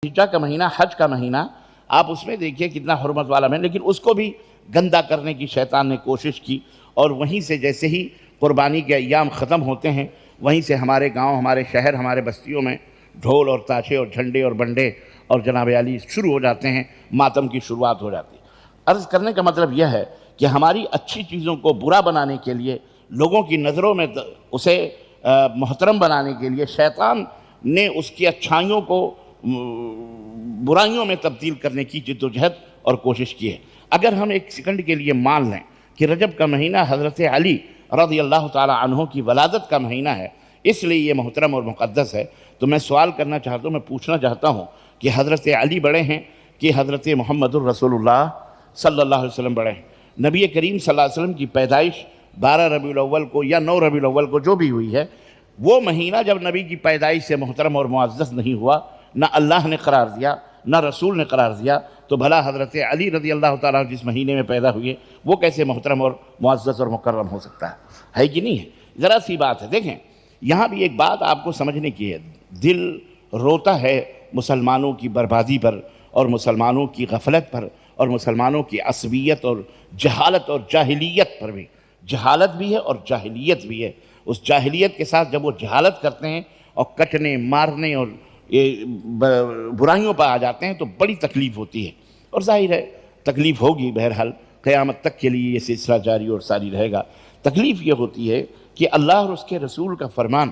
ہجرہ کا مہینہ، حج کا مہینہ، آپ اس میں دیکھیے کتنا حرمت والا ہے، لیکن اس کو بھی گندہ کرنے کی شیطان نے کوشش کی، اور وہیں سے جیسے ہی قربانی کے ایام ختم ہوتے ہیں، وہیں سے ہمارے گاؤں، ہمارے شہر، ہمارے بستیوں میں ڈھول اور تاشے اور جھنڈے اور بنڈے اور جناب علی شروع ہو جاتے ہیں، ماتم کی شروعات ہو جاتی ہے۔ عرض کرنے کا مطلب یہ ہے کہ ہماری اچھی چیزوں کو برا بنانے کے لیے، لوگوں کی نظروں میں اسے محترم بنانے کے لیے شیطان نے اس کی اچھائیوں کو برائیوں میں تبدیل کرنے کی جد و جہد اور کوشش کی ہے۔ اگر ہم ایک سیکنڈ کے لیے مان لیں کہ رجب کا مہینہ حضرت علی رضی اللہ تعالی عنہ کی ولادت کا مہینہ ہے، اس لیے یہ محترم اور مقدس ہے، تو میں سوال کرنا چاہتا ہوں، میں پوچھنا چاہتا ہوں کہ حضرت علی بڑے ہیں کہ حضرت محمد الرسول اللہ صلی اللہ علیہ وسلم بڑے ہیں؟ نبی کریم صلی اللہ علیہ وسلم کی پیدائش 12 ربیع الاول کو یا 9 ربیع الاول کو جو بھی ہوئی ہے، وہ مہینہ جب نبی کی پیدائش سے محترم اور معزز نہیں ہوا، نہ اللہ نے قرار دیا نہ رسول نے قرار دیا، تو بھلا حضرت علی رضی اللہ تعالیٰ جس مہینے میں پیدا ہوئے وہ کیسے محترم اور معزز اور مکرم ہو سکتا ہے کہ نہیں ہے؟ ذرا سی بات ہے۔ دیکھیں یہاں بھی ایک بات آپ کو سمجھنے کی ہے، دل روتا ہے مسلمانوں کی بربادی پر اور مسلمانوں کی غفلت پر اور مسلمانوں کی عصبیت اور جہالت اور جاہلیت پر بھی۔ جہالت بھی ہے اور جاہلیت بھی ہے۔ اس جاہلیت کے ساتھ جب وہ جہالت کرتے ہیں اور کٹنے مارنے اور برائیوں پر آ جاتے ہیں تو بڑی تکلیف ہوتی ہے، اور ظاہر ہے تکلیف ہوگی، بہرحال قیامت تک کے لیے یہ سلسلہ جاری اور ساری رہے گا۔ تکلیف یہ ہوتی ہے کہ اللہ اور اس کے رسول کا فرمان،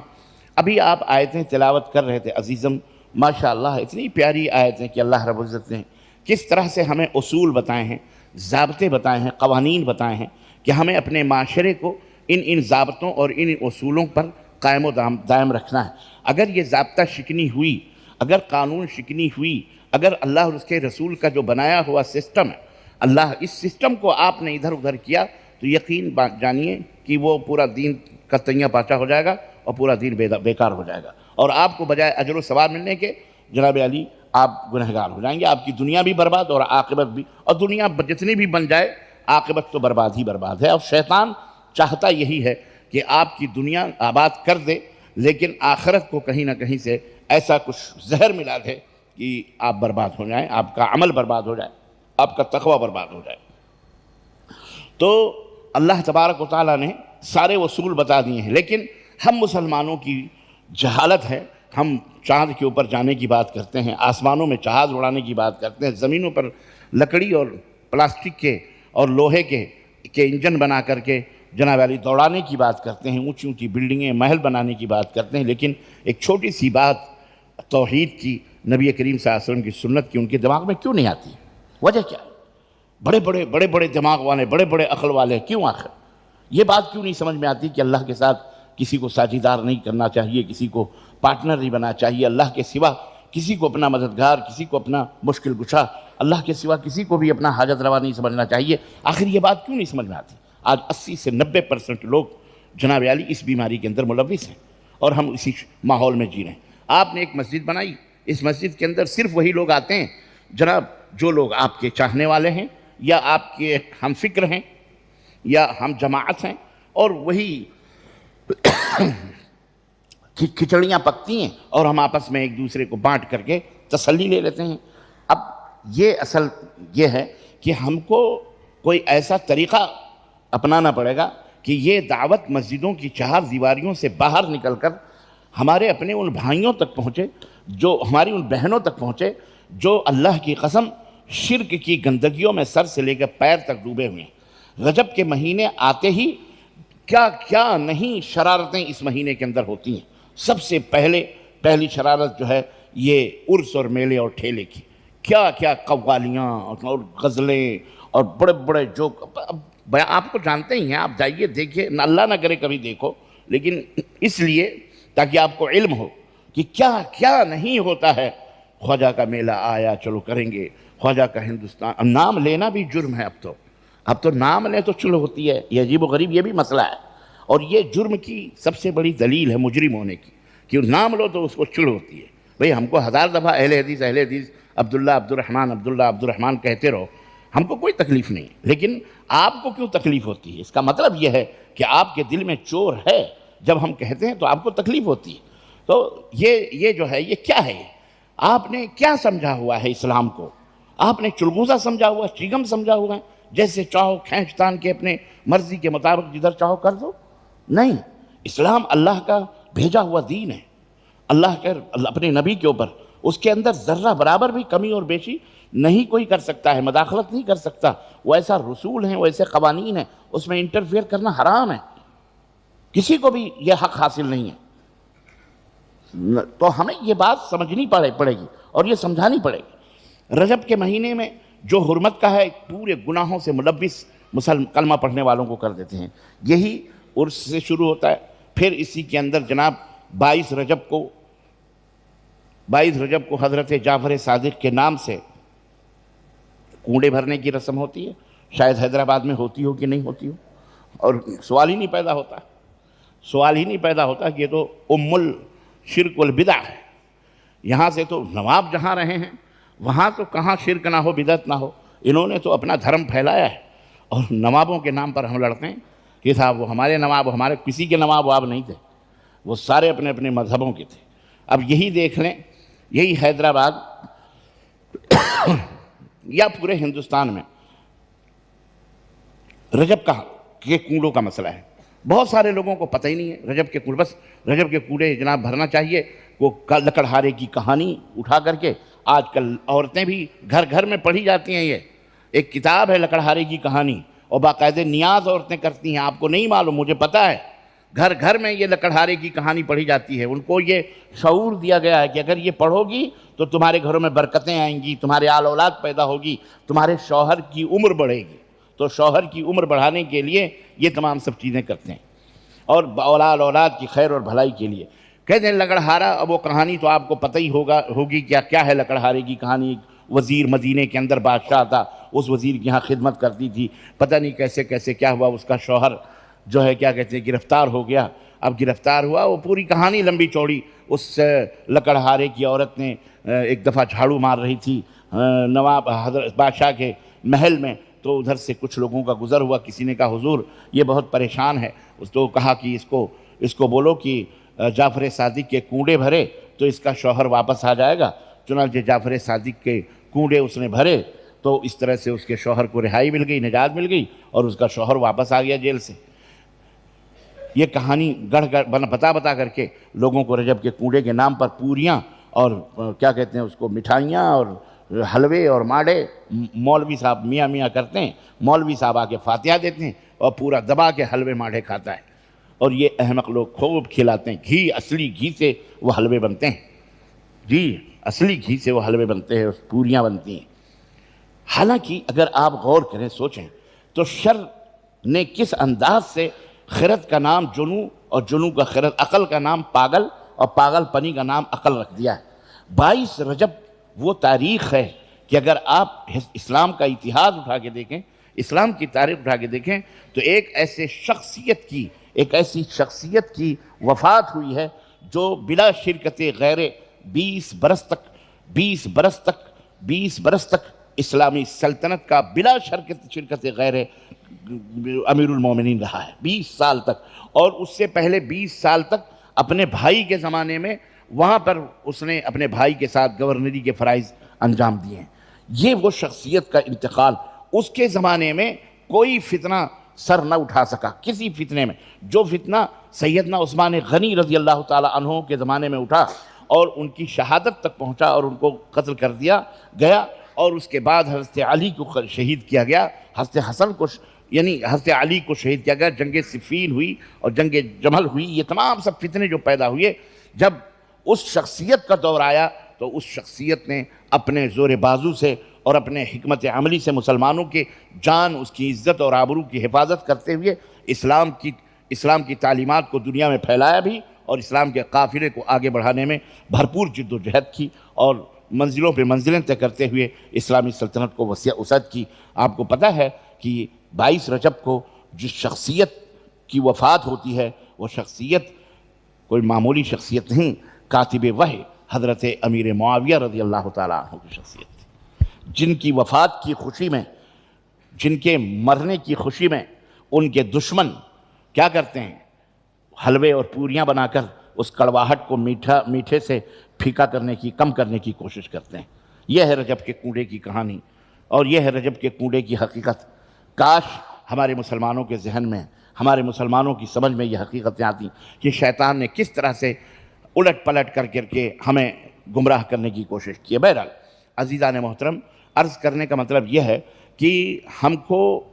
ابھی آپ آیتیں تلاوت کر رہے تھے عزیزم، ماشاءاللہ اتنی پیاری آیتیں کہ اللہ رب العزت نے کس طرح سے ہمیں اصول بتائے ہیں، ضابطے بتائے ہیں، قوانین بتائے ہیں کہ ہمیں اپنے معاشرے کو ان ضابطوں اور ان اصولوں پر قائم و دائم رکھنا ہے۔ اگر یہ ضابطہ شکنی ہوئی، اگر قانون شکنی ہوئی، اگر اللہ اور اس کے رسول کا جو بنایا ہوا سسٹم ہے، اللہ اس سسٹم کو آپ نے ادھر ادھر کیا تو یقین جانیے کہ وہ پورا دین کا تیاں پاچا ہو جائے گا اور پورا دین بیکار ہو جائے گا، اور آپ کو بجائے اجر و ثواب ملنے کے جناب علی آپ گنہگار ہو جائیں گے، آپ کی دنیا بھی برباد اور عاقبت بھی، اور دنیا جتنی بھی بن جائے عاقبت تو برباد ہی برباد ہے۔ اور شیطان چاہتا یہی ہے کہ آپ کی دنیا آباد کر دے، لیکن آخرت کو کہیں نہ کہیں سے ایسا کچھ زہر ملا دے کہ آپ برباد ہو جائیں، آپ کا عمل برباد ہو جائے، آپ کا تقوی برباد ہو جائے۔ تو اللہ تبارک و تعالیٰ نے سارے اصول بتا دیے ہیں، لیکن ہم مسلمانوں کی جہالت ہے، ہم چاند کے اوپر جانے کی بات کرتے ہیں، آسمانوں میں جہاز اڑانے کی بات کرتے ہیں، زمینوں پر لکڑی اور پلاسٹک کے اور لوہے کے انجن بنا کر کے جناب علی دوڑانے کی بات کرتے ہیں، اونچی اونچی بلڈنگیں محل بنانے کی بات کرتے ہیں، لیکن ایک چھوٹی سی بات توحید کی، نبی کریم صلی اللہ علیہ وسلم کی سنت کی ان کے دماغ میں کیوں نہیں آتی؟ وجہ کیا ہے؟ بڑے بڑے دماغ والے، بڑے بڑے عقل والے، کیوں آخر یہ بات کیوں نہیں سمجھ میں آتی کہ اللہ کے ساتھ کسی کو ساجیدار نہیں کرنا چاہیے، کسی کو پارٹنر نہیں بننا چاہیے، اللہ کے سوا کسی کو اپنا مددگار، کسی کو اپنا مشکل گشا، اللہ کے سوا کسی کو بھی اپنا حاجت روا نہیں سمجھنا چاہیے؟ آخر یہ بات کیوں نہیں سمجھ میں آتی؟ آج 80 سے 90% لوگ جناب علی اس بیماری کے اندر ملوث ہیں، اور ہم اسی ماحول میں جی رہے ہیں۔ آپ نے ایک مسجد بنائی، اس مسجد کے اندر صرف وہی لوگ آتے ہیں جناب جو لوگ آپ کے چاہنے والے ہیں یا آپ کے ہم فکر ہیں یا ہم جماعت ہیں، اور وہی کھچڑیاں پکتی ہیں اور ہم آپس میں ایک دوسرے کو بانٹ کر کے تسلی لے لیتے ہیں۔ اب یہ اصل یہ ہے کہ ہم کو کوئی ایسا طریقہ اپنانا پڑے گا کہ یہ دعوت مسجدوں کی 4 دیواریوں سے باہر نکل کر ہمارے اپنے ان بھائیوں تک پہنچے، جو ہماری ان بہنوں تک پہنچے جو اللہ کی قسم شرک کی گندگیوں میں سر سے لے کر پیر تک ڈوبے ہوئے ہیں۔ رجب کے مہینے آتے ہی کیا کیا نہیں شرارتیں اس مہینے کے اندر ہوتی ہیں۔ سب سے پہلی شرارت جو ہے یہ عرس اور میلے اور ٹھیلے کی، کیا کیا قوالیاں اور غزلیں اور بڑے بڑے جوک، آپ کو جانتے ہی ہیں، آپ جائیے دیکھیے، اللہ نہ کرے کبھی دیکھو، لیکن اس لیے تاکہ آپ کو علم ہو کہ کیا کیا نہیں ہوتا ہے۔ خواجہ کا میلہ آیا، چلو کریں گے، خواجہ کا ہندوستان، اب نام لینا بھی جرم ہے، اب تو نام لیں تو چلو ہوتی ہے، یہ عجیب و غریب یہ بھی مسئلہ ہے، اور یہ جرم کی سب سے بڑی دلیل ہے مجرم ہونے کی کہ نام لو تو اس کو چل ہوتی ہے۔ بھئی ہم کو 1000 دفعہ اہل حدیث عبداللہ عبد الرحمن کہتے رہو، ہم کو کوئی تکلیف نہیں، لیکن آپ کو کیوں تکلیف ہوتی ہے؟ اس کا مطلب یہ ہے کہ آپ کے دل میں چور ہے، جب ہم کہتے ہیں تو آپ کو تکلیف ہوتی ہے۔ تو یہ جو ہے یہ کیا ہے؟ آپ نے کیا سمجھا ہوا ہے اسلام کو؟ آپ نے چلغوزہ سمجھا ہوا، چیگم سمجھا ہوا ہے، جیسے چاہو کھینچ تان کے اپنے مرضی کے مطابق جدھر چاہو کر دو؟ نہیں، اسلام اللہ کا بھیجا ہوا دین ہے، اللہ کے اپنے نبی کے اوپر، اس کے اندر ذرہ برابر بھی کمی اور بیشی نہیں کوئی کر سکتا ہے، مداخلت نہیں کر سکتا۔ وہ ایسا رسول ہیں، وہ ایسے قوانین ہیں، اس میں انٹرفیئر کرنا حرام ہے، کسی کو بھی یہ حق حاصل نہیں ہے۔ تو ہمیں یہ بات سمجھنی پڑے گی اور یہ سمجھانی پڑے گی۔ رجب کے مہینے میں جو حرمت کا ہے، پورے گناہوں سے ملوث کلمہ پڑھنے والوں کو کر دیتے ہیں۔ یہی عرس سے شروع ہوتا ہے، پھر اسی کے اندر جناب 22 رجب کو حضرت جعفر صادق کے نام سے کنڈے بھرنے کی رسم ہوتی ہے۔ شاید حیدرآباد میں ہوتی ہو کہ نہیں ہوتی ہو، اور سوال ہی نہیں پیدا ہوتا کہ یہ تو ام الشرک والبدع ہے۔ یہاں سے تو نواب جہاں رہے ہیں وہاں تو کہاں شرک نہ ہو، بدعت نہ ہو، انہوں نے تو اپنا دھرم پھیلایا ہے، اور نوابوں کے نام پر ہم لڑتے ہیں کہ صاحب وہ ہمارے نواب، ہمارے کسی کے نواب واب نہیں تھے، وہ سارے اپنے اپنے مذہبوں کے تھے۔ اب یہی دیکھ لیں، یہی حیدرآباد یا پورے ہندوستان میں رجب کے کنڈوں کا مسئلہ ہے۔ بہت سارے لوگوں کو پتہ ہی نہیں ہے رجب کے کنڈے، بس رجب کے کنڈے جناب بھرنا چاہیے۔ وہ لکڑہارے کی کہانی اٹھا کر کے آج کل عورتیں بھی گھر گھر میں پڑھی جاتی ہیں۔ یہ ایک کتاب ہے لکڑہارے کی کہانی، اور باقاعدہ نیاز عورتیں کرتی ہیں، آپ کو نہیں معلوم، مجھے پتہ ہے۔ گھر گھر میں یہ لکڑہارے کی کہانی پڑھی جاتی ہے۔ ان کو یہ شعور دیا گیا ہے کہ اگر یہ پڑھو گی تو تمہارے گھروں میں برکتیں آئیں گی، تمہارے آل اولاد پیدا ہوگی، تمہارے شوہر کی عمر بڑھے گی۔ تو شوہر کی عمر بڑھانے کے لیے یہ تمام سب چیزیں کرتے ہیں، اور اولاد کی خیر اور بھلائی کے لیے کہتے ہیں لکڑہارا۔ اب وہ کہانی تو آپ کو پتہ ہی ہوگی کیا ہے لکڑہارے کی کہانی۔ وزیر مدینے کے اندر بادشاہ تھا، اس وزیر کی یہاں خدمت کرتی تھی، پتہ نہیں کیسے کیسے کیا ہوا، اس کا شوہر جو ہے کیا کہتے ہیں گرفتار ہو گیا۔ اب گرفتار ہوا، وہ پوری کہانی لمبی چوڑی، اس لکڑہارے کی عورت نے ایک دفعہ جھاڑو مار رہی تھی نواب حضرت بادشاہ کے محل میں، تو ادھر سے کچھ لوگوں کا گزر ہوا، کسی نے کہا حضور یہ بہت پریشان ہے، اس تو کہا کہ اس کو بولو کہ جعفر صادق کے کنڈے بھرے تو اس کا شوہر واپس آ جائے گا۔ چنانچہ جعفر صادق کے کنڈے اس نے بھرے تو اس طرح سے اس کے شوہر کو رہائی مل گئی، نجات مل گئی، اور اس کا شوہر واپس آ گیا جیل سے۔ یہ کہانی بتا کر کے لوگوں کو رجب کے کنڈے کے نام پر پوریاں اور کیا کہتے ہیں اس کو مٹھائیاں اور حلوے اور ماڑے مولوی صاحب میاں کرتے ہیں، مولوی صاحب آ کے فاتحہ دیتے ہیں اور پورا دبا کے حلوے ماڑے کھاتا ہے، اور یہ احمق لوگ خوب کھلاتے ہیں۔ گھی، اصلی گھی سے وہ حلوے بنتے ہیں، جی اصلی گھی سے وہ حلوے بنتے ہیں، پوریاں بنتی ہیں۔ حالانکہ اگر آپ غور کریں، سوچیں تو شر نے کس انداز سے خرد کا نام جنو اور جنو کا خرد، عقل کا نام پاگل اور پاگل پنی کا نام عقل رکھ دیا ہے۔ 22 رجب وہ تاریخ ہے کہ اگر آپ اسلام کا اتحاد اٹھا کے دیکھیں، اسلام کی تاریخ اٹھا کے دیکھیں، تو ایک ایسی شخصیت کی وفات ہوئی ہے جو بلا شرکت غیر 20 برس تک اسلامی سلطنت کا بلا شرکت غیر امیر المومنین رہا ہے 20 سال تک، اور اس سے پہلے 20 سال تک اپنے بھائی کے زمانے میں وہاں پر اس نے اپنے بھائی کے ساتھ گورنری کے فرائض انجام دیے ہیں۔ یہ وہ شخصیت کا انتقال، اس کے زمانے میں کوئی فتنہ سر نہ اٹھا سکا، کسی فتنے میں۔ جو فتنہ سیدنا عثمان غنی رضی اللہ تعالی عنہ کے زمانے میں اٹھا اور ان کی شہادت تک پہنچا اور ان کو قتل کر دیا گیا، اور اس کے بعد حضرت علی کو شہید کیا گیا، حضرت علی کو شہید کیا گیا، جنگ صفین ہوئی اور جنگ جمل ہوئی، یہ تمام سب فتنے جو پیدا ہوئے، جب اس شخصیت کا دور آیا تو اس شخصیت نے اپنے زور بازو سے اور اپنے حکمت عملی سے مسلمانوں کے جان، اس کی عزت اور آبرو کی حفاظت کرتے ہوئے اسلام کی تعلیمات کو دنیا میں پھیلایا بھی، اور اسلام کے قافلے کو آگے بڑھانے میں بھرپور جد و جہد کی، اور منزلوں پہ منزلیں طے کرتے ہوئے اسلامی سلطنت کو وسیع وسعت کی۔ آپ کو پتہ ہے کہ 22 رجب کو جس شخصیت کی وفات ہوتی ہے، وہ شخصیت کوئی معمولی شخصیت نہیں، کاتب وحی حضرت امیر معاویہ رضی اللہ تعالیٰ عنہ کی شخصیت تھی، جن کی وفات کی خوشی میں، جن کے مرنے کی خوشی میں ان کے دشمن کیا کرتے ہیں، حلوے اور پوریاں بنا کر اس کڑواہٹ کو میٹھے سے پھیکا کرنے کی، کم کرنے کی کوشش کرتے ہیں۔ یہ ہے رجب کے کنڈے کی کہانی، اور یہ ہے رجب کے کنڈے کی حقیقت۔ کاش ہمارے مسلمانوں کے ذہن میں، ہمارے مسلمانوں کی سمجھ میں یہ حقیقتیں آتی کہ شیطان نے کس طرح سے الٹ پلٹ کر کے ہمیں گمراہ کرنے کی کوشش کی ہے۔ بہرحال عزیزان محترم، عرض کرنے کا مطلب یہ ہے کہ ہم کو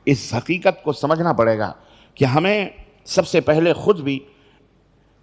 اس حقیقت کو سمجھنا پڑے گا کہ ہمیں سب سے پہلے خود بھی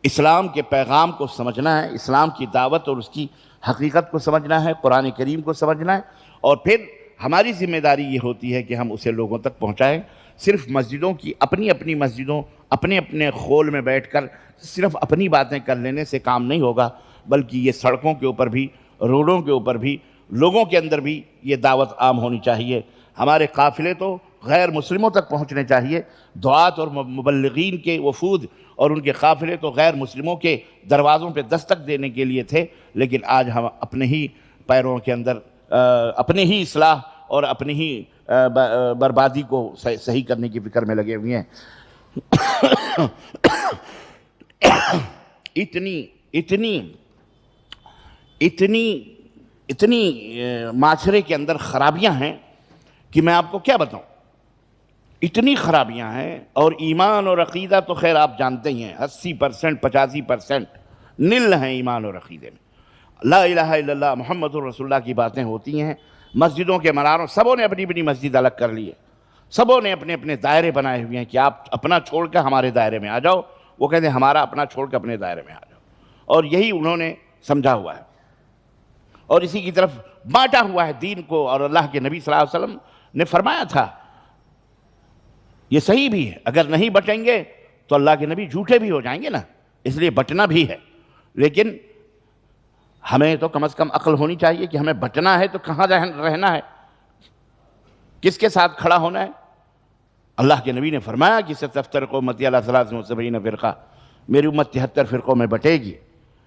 اسلام کے پیغام کو سمجھنا ہے، اسلام کی دعوت اور اس کی حقیقت کو سمجھنا ہے، قرآن کریم کو سمجھنا ہے، اور پھر ہماری ذمہ داری یہ ہوتی ہے کہ ہم اسے لوگوں تک پہنچائیں۔ صرف مسجدوں کی اپنی اپنی مسجدوں، اپنے اپنے خول میں بیٹھ کر صرف اپنی باتیں کر لینے سے کام نہیں ہوگا، بلکہ یہ سڑکوں کے اوپر بھی، روڈوں کے اوپر بھی، لوگوں کے اندر بھی یہ دعوت عام ہونی چاہیے۔ ہمارے قافلے تو غیر مسلموں تک پہنچنے چاہیے، دعات اور مبلغین کے وفود اور ان کے قافلے تو غیر مسلموں کے دروازوں پہ دستک دینے کے لیے تھے، لیکن آج ہم اپنے ہی پیروں کے اندر اپنی ہی اصلاح اور اپنی ہی بربادی کو صحیح کرنے کی فکر میں لگے ہوئے ہیں۔ اتنی معاشرے کے اندر خرابیاں ہیں کہ میں آپ کو کیا بتاؤں، اتنی خرابیاں ہیں، اور ایمان اور عقیدہ تو خیر آپ جانتے ہی ہیں 80%، 85% نل ہیں ایمان اور عقیدے میں۔ لا الہ الا اللہ محمد رسول اللہ کی باتیں ہوتی ہیں، مسجدوں کے مناروں سبوں نے اپنی اپنی مسجد الگ کر لی ہے، سبوں نے اپنے اپنے دائرے بنائے ہوئے ہیں کہ آپ اپنا چھوڑ کر ہمارے دائرے میں آ جاؤ، وہ کہتے ہیں ہمارا اپنا چھوڑ کر اپنے دائرے میں آ جاؤ، اور یہی انہوں نے سمجھا ہوا ہے، اور اسی کی طرف بانٹا ہوا ہے دین کو۔ اور اللہ کے نبی صلی اللہ علیہ وسلم نے فرمایا تھا، یہ صحیح بھی ہے، اگر نہیں بٹیں گے تو اللہ کے نبی جھوٹے بھی ہو جائیں گے نا، اس لیے بٹنا بھی ہے، لیکن ہمیں تو کم از کم عقل ہونی چاہیے کہ ہمیں بٹنا ہے تو کہاں رہنا ہے، کس کے ساتھ کھڑا ہونا ہے۔ اللہ کے نبی نے فرمایا کہ ستفترق امتی علی 73 فرقہ، میری امت 73 فرقوں میں بٹے گی،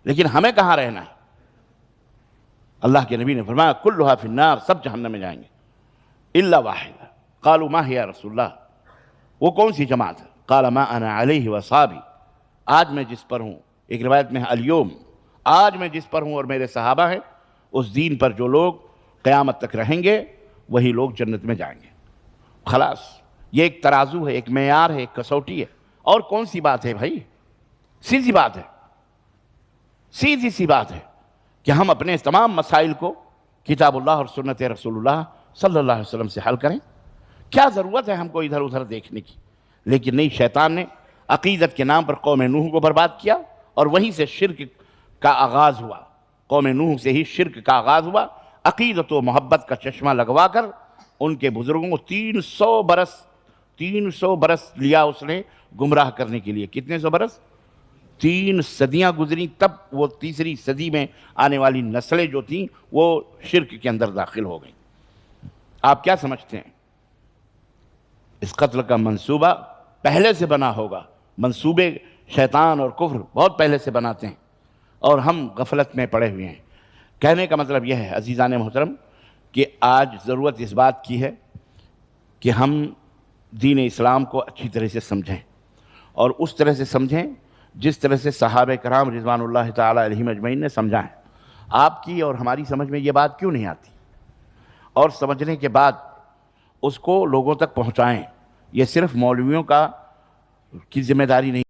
لیکن ہمیں کہاں رہنا ہے۔ اللہ کے نبی نے فرمایا کلھا فی النار، سب جہنم میں جائیں گے الا واحدہ، قالوا ما ہی یا رسول اللہ، وہ کون سی جماعت ہے؟ قال ما انا علیہ واصحابی، آج میں جس پر ہوں، ایک روایت میں ہے الیوم، آج میں جس پر ہوں اور میرے صحابہ ہیں، اس دین پر جو لوگ قیامت تک رہیں گے وہی لوگ جنت میں جائیں گے۔ خلاص یہ ایک ترازو ہے، ایک معیار ہے، ایک کسوٹی ہے، اور کون سی بات ہے بھائی، سیدھی بات ہے، سیدھی سی بات ہے کہ ہم اپنے تمام مسائل کو کتاب اللہ اور سنت رسول اللہ صلی اللہ علیہ وسلم سے حل کریں۔ کیا ضرورت ہے ہم کو ادھر ادھر دیکھنے کی؟ لیکن نہیں، شیطان نے عقیدت کے نام پر قوم نوح کو برباد کیا، اور وہیں سے شرک کا آغاز ہوا، قوم نوح سے ہی شرک کا آغاز ہوا۔ عقیدت و محبت کا چشمہ لگوا کر ان کے بزرگوں کو 300 برس لیا اس نے گمراہ کرنے کے لیے۔ کتنے سو برس؟ 3 صدیاں گزری، تب وہ تیسری صدی میں آنے والی نسلیں جو تھیں وہ شرک کے اندر داخل ہو گئیں۔ آپ کیا سمجھتے ہیں اس قتل کا منصوبہ پہلے سے بنا ہوگا؟ منصوبے شیطان اور کفر بہت پہلے سے بناتے ہیں، اور ہم غفلت میں پڑے ہوئے ہیں۔ کہنے کا مطلب یہ ہے عزیزان محترم کہ آج ضرورت اس بات کی ہے کہ ہم دین اسلام کو اچھی طرح سے سمجھیں، اور اس طرح سے سمجھیں جس طرح سے صحابہ کرام رضوان اللہ تعالی علیہم اجمعین نے سمجھا ہے۔ آپ کی اور ہماری سمجھ میں یہ بات کیوں نہیں آتی؟ اور سمجھنے کے بعد اس کو لوگوں تک پہنچائیں۔ یہ صرف مولویوں کی ذمہ داری نہیں